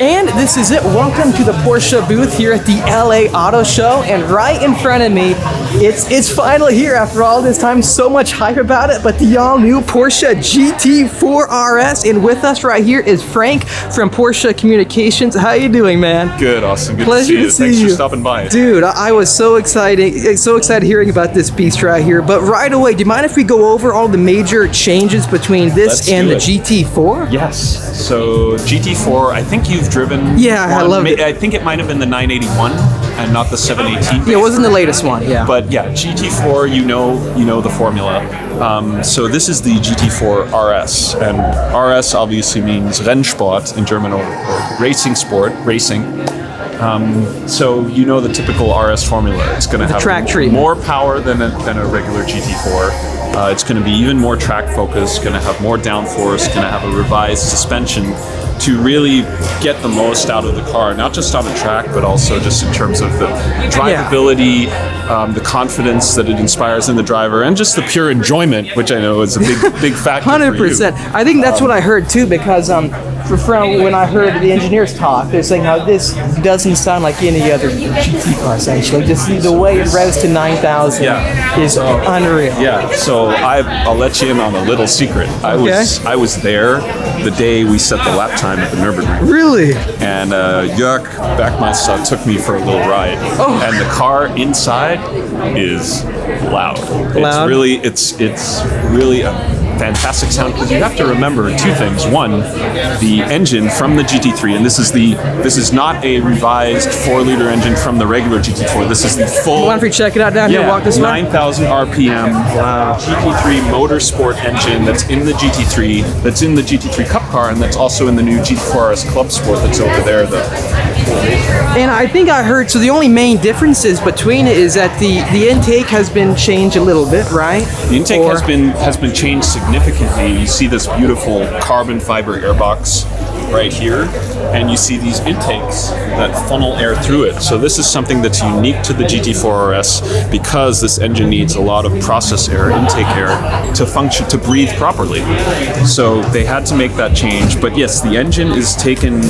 And this is it. Welcome to the Porsche booth here at the LA Auto Show. And right in front of me, it's finally here after all this time. So much hype about it, but the all-new Porsche GT4 RS. And with us right here is Frank from Porsche Communications. How you doing, man? Good, Austin. Good Pleasure to see you. Thanks for stopping by. Dude, I was so excited hearing about this beast right here. But right away, do you mind if we go over all the major changes between this and the GT4? Yes. So GT4, I think you've driven. Yeah, I love it. I think it might have been the 981 and not the 718. Yeah, it wasn't the latest one. Yeah. But yeah, GT4, you know the formula. So this is the GT4 RS, and RS obviously means Rennsport in German, or racing sport, racing. So you know the typical RS formula. It's going to have track treatment, more power than a regular GT4. It's going to be even more track focused, going to have more downforce, going to have a revised suspension to really get the most out of the car, not just on the track, but also just in terms of the drivability, the confidence that it inspires in the driver, and just the pure enjoyment, which I know is a big factor 100%. I think that's what I heard too, because from when I heard the engineers talk, they're saying how this doesn't sound like any other GT car, essentially. Just the way it revs to 9,000 is unreal. Yeah, so I'll let you in on a little secret. I was there the day we set the lap time at the Nürburgring. Really? And Jörg Backmeister took me for a little ride. Oh. And the car inside is loud. It's really a fantastic sound, because you have to remember two things. One, the engine from the GT3, and this is not a revised 4-liter engine from the regular GT4. This is the full. Why don't we check it out down here? Walk this way. 9,000 RPM GT3 motorsport engine that's in the GT3, that's in the GT3 Cup car, and that's also in the new GT4 RS Club Sport that's over there. And I think I heard, so the only main differences between it is that the intake has been changed a little bit, right? The intake has been changed significantly. You see this beautiful carbon fiber airbox right here, and you see these intakes that funnel air through it. So this is something that's unique to the GT4 RS, because this engine needs a lot of process air, intake air, to function, to breathe properly. So they had to make that change. But yes, the engine is taken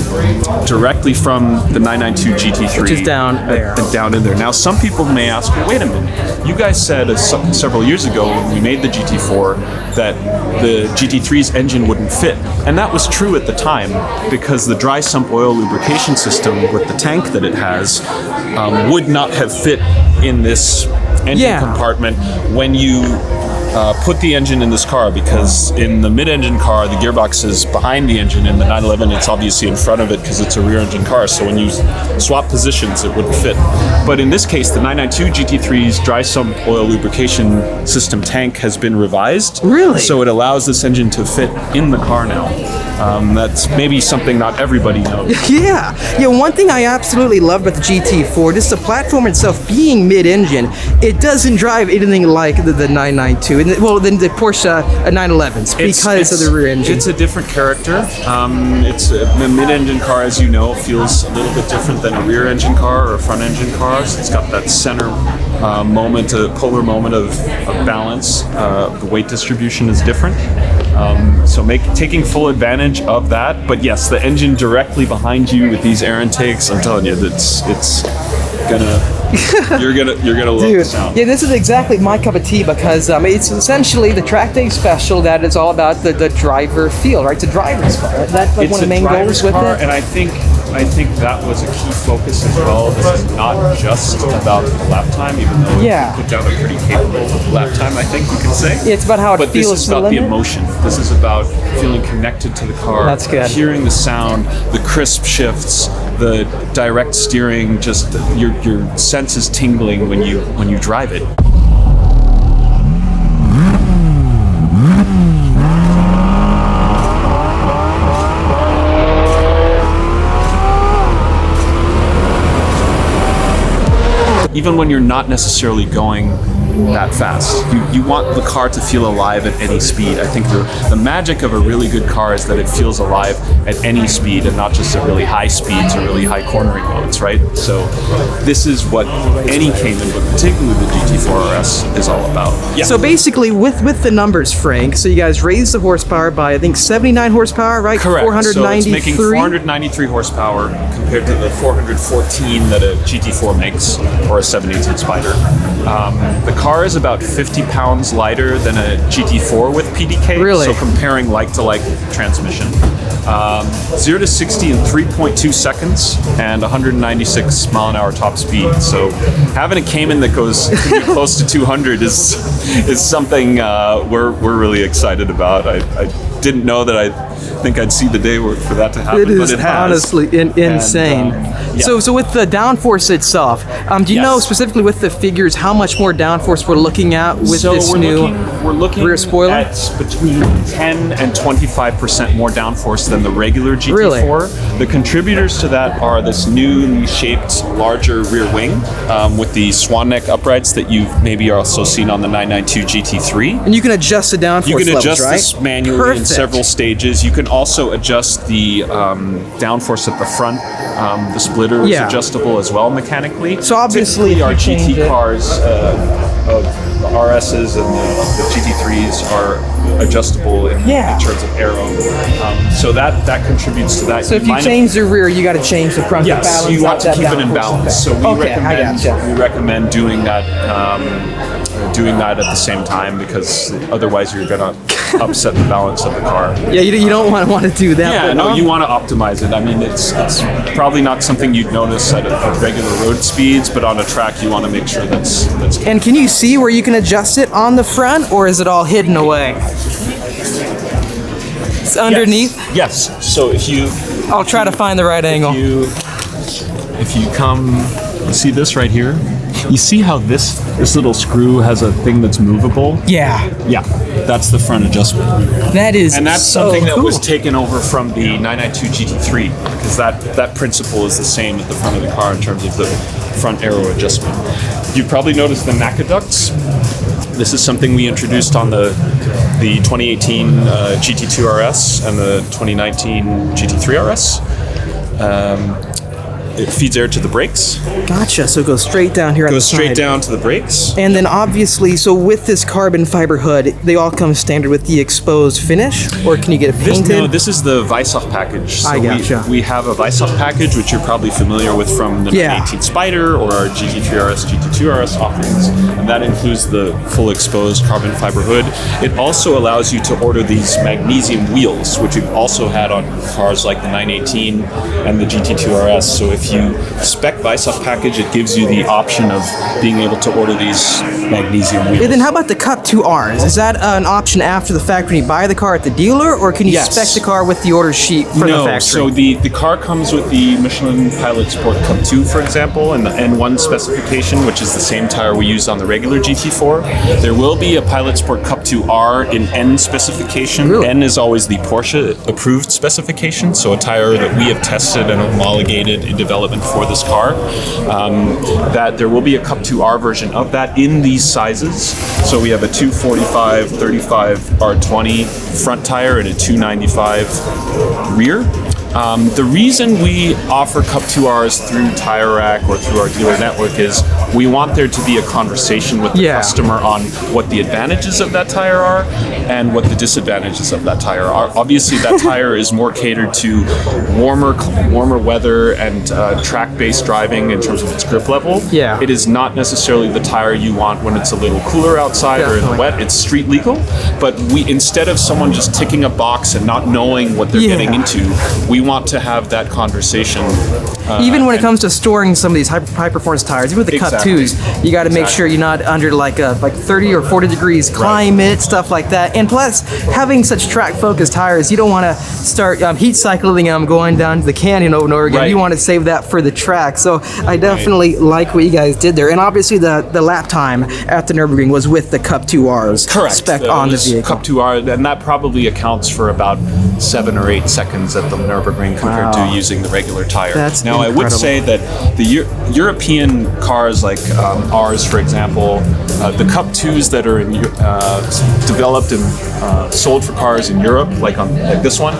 directly from the 992 GT3, which is down there. Down in there. Now, some people may ask, well, wait a minute. You guys said several years ago when we made the GT4 that the GT3's engine wouldn't fit. And that was true at the time, because the dry sump oil lubrication system with the tank that it has would not have fit in this engine compartment when you put the engine in this car, because in the mid-engine car, the gearbox is behind the engine. In the 911, it's obviously in front of it because it's a rear-engine car, so when you swap positions, it wouldn't fit. But in this case, the 992 GT3's dry sump oil lubrication system tank has been revised. Really? So it allows this engine to fit in the car now. That's maybe something not everybody knows. Yeah, one thing I absolutely love about the GT4, just the platform itself being mid-engine, it doesn't drive anything like the 992, and the Porsche 911s, because of the rear engine. It's a different character. It's a mid-engine car, as you know, feels a little bit different than a rear-engine car or a front-engine car. So it's got that center moment, a polar moment of balance. The weight distribution is different. So taking full advantage of that, but yes, the engine directly behind you with these air intakes, I'm telling you, it's gonna you're gonna love the sound. Yeah, this is exactly my cup of tea, because it's essentially the track day special that is all about the driver feel, right? It's a driver's car. That's like one of the main goals with it. And I think I think that was a key focus as well. This is not just about the lap time, even though Yeah. you put down a pretty capable lap time, I think you can say. It's about how it But feels this is to the about the limit? emotion. This is about feeling connected to the car. That's good. Hearing the sound, the crisp shifts, the direct steering, just your senses tingling when you drive it. Even when you're not necessarily going that fast, you want the car to feel alive at any speed. I think the magic of a really good car is that it feels alive at any speed and not just at really high speeds or really high cornering modes, right? So this is what any Cayman, but particularly the GT4 RS, is all about. Yeah. So basically, with the numbers, Frank, so you guys raised the horsepower by, I think, 79 horsepower, right? Correct. 493. So it's making 493 horsepower compared to the 414 that a GT4 makes, or a 718 Spider. The car is about 50 pounds lighter than a GT4 with PDK. Really? So comparing like-to-like transmission. 0 to 60 in 3.2 seconds and 196 mile an hour top speed. So having a Cayman that goes to be close to 200 is something we're really excited about. I didn't know that I think I'd see the day for that to happen, It is but it has. honestly insane. Yeah. So with the downforce itself, do you Yes. know specifically with the figures how much more downforce we're looking at with this new we're looking rear spoiler? at between 10 and 25% more downforce than the regular GT4. Really? The contributors to that are this newly shaped larger rear wing with the swan neck uprights that you've maybe also seen on the 992 GT3. And you can adjust the downforce You can levels, adjust right? this manually in Perfect. several stages. You can also adjust the downforce at the front. The splitter is Yeah. adjustable as well mechanically. So obviously, Typically, our if you change GT it- cars of the RSs and the GT3s are adjustable in terms of aero. So that contributes to that. So if you might- change the rear, you got to change the front to Yes, balance you want out to that keep it in downforce. balance. Okay. So Okay, I gotcha. we recommend doing that at the same time, because otherwise you're gonna upset the balance of the car. Yeah, you don't want to do that. Yeah, but, no, you want to optimize it. I mean, it's probably not something you'd notice at regular road speeds, but on a track you want to make sure that's. And can you see where you can adjust it on the front, or is it all hidden away? It's underneath. Yes. So if you I'll try to find the right angle. if you come, see this right here. You see how this little screw has a thing that's movable? Yeah, Yeah, that's the front adjustment. that is And that's so something that cool. was taken over from the 992 GT3, because that principle is the same at the front of the car in terms of the front aero adjustment. You've probably noticed the NACA ducts. This is something we introduced on the 2018 GT2 RS and the 2019 GT3 RS. It feeds air to the brakes. Gotcha. So it goes straight down here. Goes at the straight side. down to the brakes. And then obviously, so with this carbon fiber hood, they all come standard with the exposed finish, or can you get it painted? No, this is the Weisshoff package. So I gotcha. we have a Weisshoff package, which you're probably familiar with from the 918 Spider or our GT3 RS, GT2 RS offerings. And that includes the full exposed carbon fiber hood. It also allows you to order these magnesium wheels, which we've also had on cars like the 918 and the GT2 RS. So if you spec Weisshoff package, it gives you the option of being able to order these magnesium wheels. And then how about the Cup 2Rs? Is that an option after the fact when you buy the car at the dealer, or can you Yes. spec the car with the order sheet for the factory? So the car comes with the Michelin Pilot Sport Cup 2, for example, and the N1 specification, which is the same tire we use on the regular GT4. There will be a Pilot Sport Cup 2R in N specification. Really? N is always the Porsche approved specification, so a tire that we have tested and homologated in development for this car. That there will be a Cup 2R version of that in these sizes. So we have a 245, 35 R20 front tire and a 295 rear. The reason we offer Cup 2Rs through Tire Rack or through our dealer network is we want there to be a conversation with the customer on what the advantages of that tire are and what the disadvantages of that tire are. Obviously, that tire is more catered to warmer weather and track-based driving in terms of its grip level. Yeah. It is not necessarily the tire you want when it's a little cooler outside or in the wet. It's street legal, but we, instead of someone just ticking a box and not knowing what they're getting into, we we want to have that conversation. Even when it comes to storing some of these high performance tires, even with the Cup Exactly. 2s, you got to make sure you're not under like 30 or 40 degrees climate, stuff like that. And plus, having such track focused tires, you don't want to start heat cycling them going down to the canyon over and over again. Right. You want to save that for the track. So I definitely like what you guys did there. And obviously the lap time at the Nürburgring was with the Cup 2Rs Correct. spec on the vehicle. Cup 2R, and that probably accounts for about 7 or 8 seconds at the Nürburgring compared to using the regular tire. That's now, incredible. I would say that the European cars, like ours, for example, the Cup 2s that are developed and sold for cars in Europe, like this one,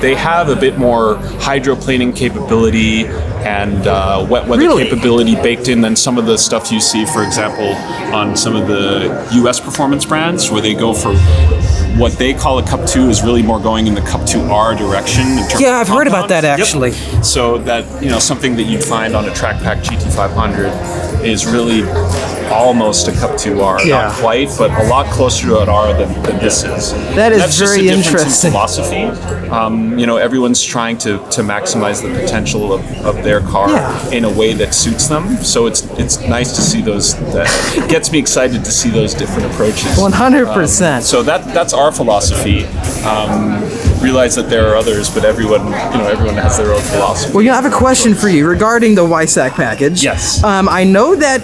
they have a bit more hydroplaning capability and wet weather capability baked in than some of the stuff you see, for example, on some of the US performance brands, where they go for what they call a Cup 2 is really more going in the Cup 2R direction. In terms Yeah, of I've heard about compounds. that actually. Yep. So that, something that you'd find on a Track Pack GT500 is really almost a Cup 2R. Yeah. Not quite, but a lot closer to an R than this is. That is That's very just a difference interesting. in philosophy. Everyone's trying to maximize the potential of their car in a way that suits them. So it's nice to see those. It gets me excited to see those different approaches. 100%. So that's our philosophy. Realize that there are others, but everyone has their own philosophy. Well, I have a question for you regarding the YSAC package. Yes. I know that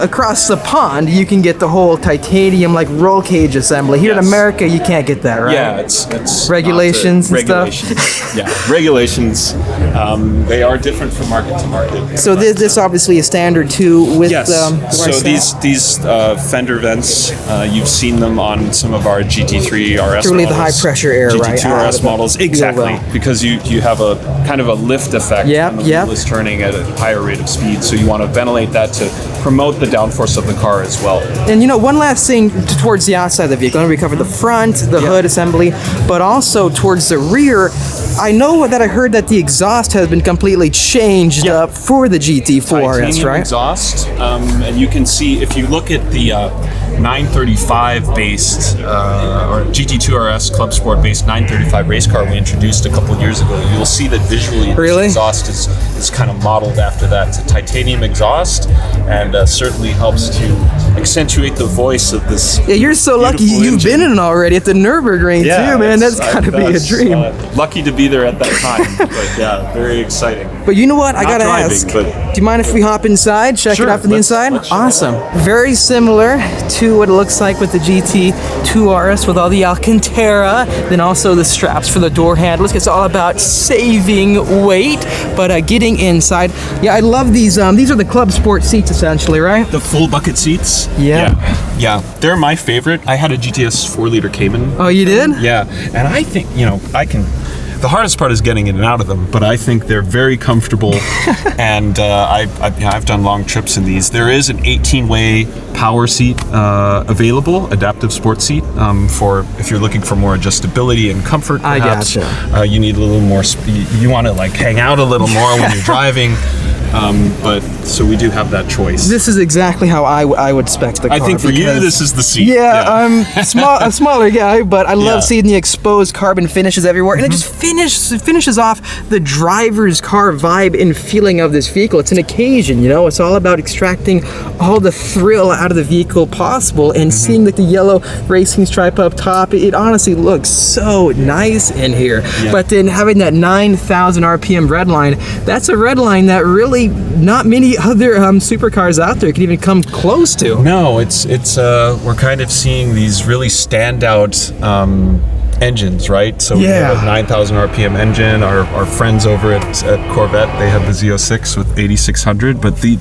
across the pond, you can get the whole titanium roll cage assembly. Here in Yes. America, you can't get that, right? Yeah, it's Regulations not, and stuff? regulations. Yeah, regulations. They are different from market to market. So this obviously is standard too with Yes. So YSAC? these fender vents, you've seen them on some of our GT3 RS Truly the models. high pressure air, right, GT2 out RS of the models, wheel exactly, well. because you have a kind of a lift effect. Yep, when the yep. wheel is turning at a higher rate of speed, so you want to ventilate that to promote the downforce of the car as well. And one last thing towards the outside of the vehicle. We covered the front, the hood assembly, but also towards the rear. I know that I heard that the exhaust has been completely changed up for the GT4 RS, Titanium right? exhaust, and you can see if you look at the 935 based or GT2 RS Club Sport based 935 race car we introduced a couple years ago, you'll see that visually Really? this exhaust is kind of modeled after that. It's a titanium exhaust, and certainly helps to accentuate the voice of this. Yeah, you're so lucky. beautiful You've engine. been in it already at the Nürburgring too, man. That's gotta be a dream. Lucky to be there at that time, but yeah, very exciting. But you know what? I Not gotta driving, ask. but- Do you mind if we hop inside, check Sure, it out from the let's inside? check it out. Awesome. Very similar to what it looks like with the GT2 RS with all the Alcantara, then also the straps for the door handles. It's all about saving weight, but getting inside. Yeah, I love these. These are the Club Sport seats essentially, right? The full bucket seats. Yeah. Yeah. They're my favorite. I had a GTS 4-liter Cayman. Oh, you did? Yeah, and I think I can. The hardest part is getting in and out of them, but I think they're very comfortable, and I've done long trips in these. There is an 18-way power seat available, adaptive sports seat, for if you're looking for more adjustability and comfort. I Perhaps. gotcha. You need a little more. You want to hang out a little more when you're driving. But so we do have that choice. This is exactly how I would spec the car. I think for you, because- this is the seat. Yeah, I'm a smaller guy, but I love Yeah. seeing the exposed carbon finishes everywhere, and it just finishes off the driver's car vibe and feeling of this vehicle. It's an occasion, It's all about extracting all the thrill out of the vehicle possible, and seeing the yellow racing stripe up top. It honestly looks so nice in here. Yeah. But then having that 9,000 RPM red line, that's a red line that really not many other supercars out there can even come close to. No, it's we're kind of seeing these really standout engines, right? So we have a 9,000 RPM engine. Our friends over at Corvette, they have the Z06 with 8,600. But the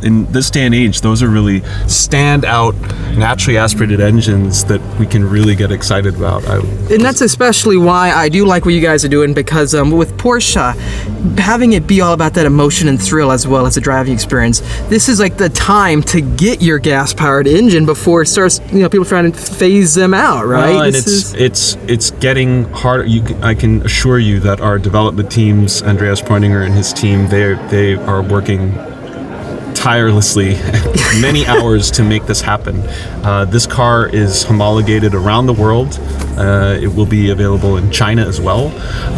in this day and age, those are really standout, naturally aspirated engines that we can really get excited about. And that's especially why I do like what you guys are doing, because with Porsche, having it be all about that emotion and thrill as well as the driving experience, this is the time to get your gas-powered engine before it starts, people trying to phase them out, right? Well, and it's getting harder. I can assure you that our development teams, Andreas Preuninger and his team, they are working tirelessly many hours to make this happen. This car is homologated around the world. It will be available in China as well.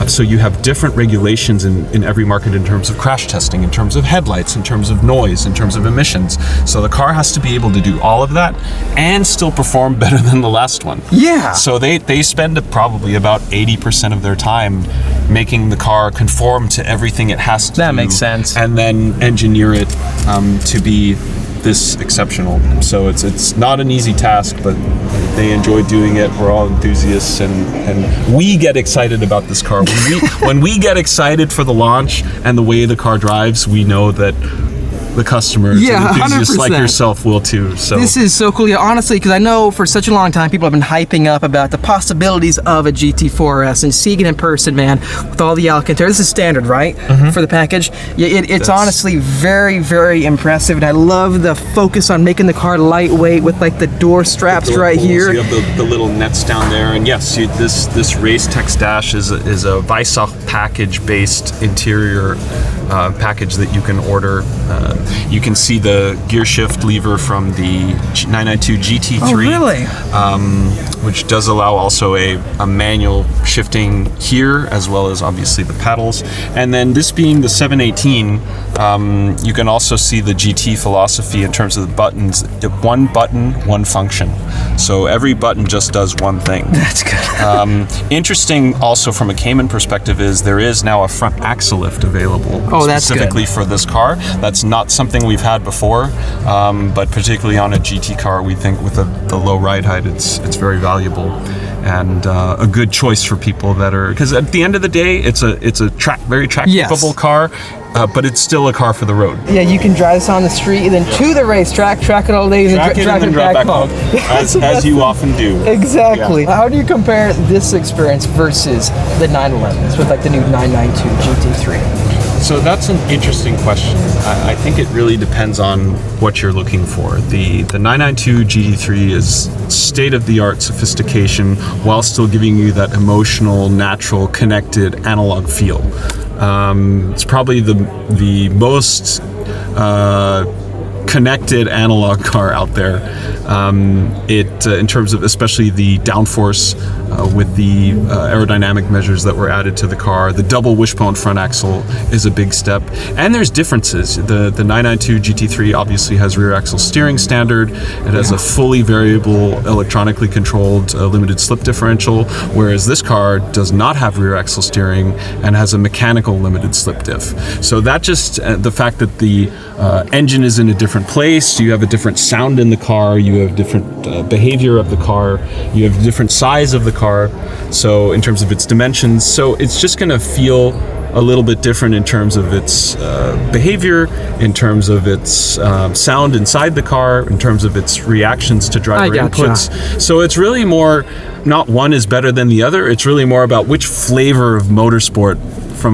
So you have different regulations in every market in terms of crash testing, in terms of headlights, in terms of noise, in terms of emissions. So the car has to be able to do all of that and still perform better than the last one. Yeah. So they spend probably about 80% of their time making the car conform to everything it has to do. That makes sense. And then engineer it to be this exceptional. So it's not an easy task, but they enjoy doing it. We're all enthusiasts, and we get excited about this car. When we get excited for the launch and the way the car drives, we know that the customers and enthusiasts 100%. like yourself will too. So this is so cool. Yeah, honestly, because I know for such a long time people have been hyping up about the possibilities of a GT4 RS, and seeing it in person, man, with all the Alcantara. This is standard, right, for the package? Yeah, it's honestly very, very impressive, and I love the focus on making the car lightweight with like the door straps right here. You have the little nets down there, and yes, this Race Tech Dash is a Weissach package-based interior package that you can order. You can see the gear shift lever from the 992 GT3. Oh, really? Which does allow also a manual shifting here, as well as obviously the pedals. And then this being the 718, you can also see the GT philosophy in terms of the buttons. One button, one function. So every button just does one thing. That's good. Interesting also from a Cayman perspective is there is now a front axle lift available specifically for this car. That's not something we've had before, but particularly on a GT car, we think with the low ride height, it's very valuable and a good choice for people that are, because at the end of the day, it's a very track capable car. But it's still a car for the road. Yeah, you can drive this on the street and then to the racetrack, track it all day, and then drive back home. As you often do. Exactly. Yeah. How do you compare this experience versus the 911s with like the new 992 GT3? So that's an interesting question. I think it really depends on what you're looking for. The 992 GT3 is state-of-the-art sophistication while still giving you that emotional, natural, connected analog feel. It's probably the most connected analog car out there. In terms of especially the downforce with the aerodynamic measures that were added to the car, the double wishbone front axle is a big step. And there's differences. The 992 GT3 obviously has rear axle steering standard. It has a fully variable, electronically controlled limited slip differential, whereas this car does not have rear axle steering and has a mechanical limited slip diff. So that just, the fact that the engine is in a different place, you have a different sound in the car, you have different behavior of the car, you have different size of the car, so in terms of its dimensions, so it's just going to feel a little bit different in terms of its behavior, in terms of its sound inside the car, in terms of its reactions to driver inputs. So it's really more, not one is better than the other, it's really more about which flavor of motorsport.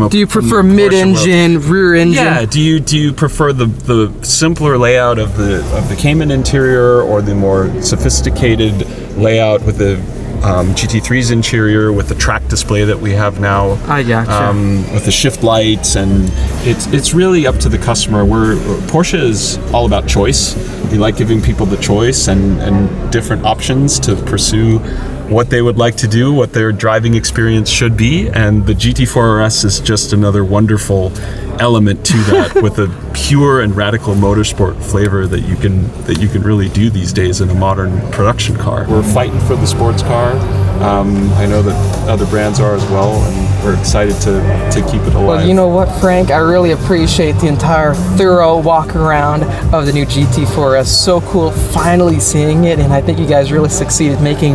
Do you prefer mid-engine, rear engine? Yeah. Do you prefer the simpler layout of the Cayman interior, or the more sophisticated layout with the GT3's interior with the track display that we have now? I gotcha. With the shift lights, and it's really up to the customer. Porsche is all about choice. We like giving people the choice and different options to pursue what they would like to do, what their driving experience should be, and the GT4 RS is just another wonderful element to that with a pure and radical motorsport flavor that you can really do these days in a modern production car. We're fighting for the sports car. I know that other brands are as well, and we're excited to keep it alive. Well, you know what, Frank? I really appreciate the entire thorough walk around of the new GT4 RS. So cool finally seeing it, and I think you guys really succeeded making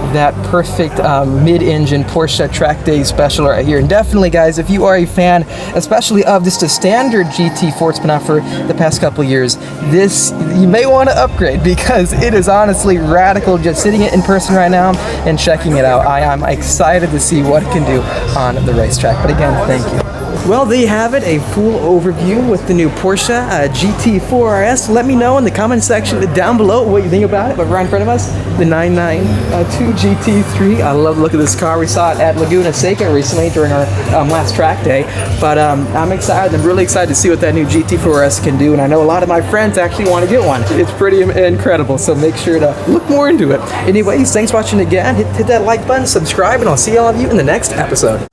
that perfect mid-engine Porsche Track Day special right here. And definitely, guys, if you are a fan, especially of just a standard GT4 it's been out for the past couple years, this you may want to upgrade, because it is honestly radical. Just sitting it in person right now and checking it out, I am excited to see what it can do on the racetrack. But again, thank you. Well, there you have it, a full overview with the new Porsche GT4 RS. Let me know in the comment section down below what you think about it. But right in front of us, the 992 GT3. I love the look of this car. We saw it at Laguna Seca recently during our last track day. But I'm excited. I'm really excited to see what that new GT4 RS can do. And I know a lot of my friends actually want to get one. It's pretty incredible. So make sure to look more into it. Anyways, thanks for watching again. Hit that like button, subscribe, and I'll see all of you in the next episode.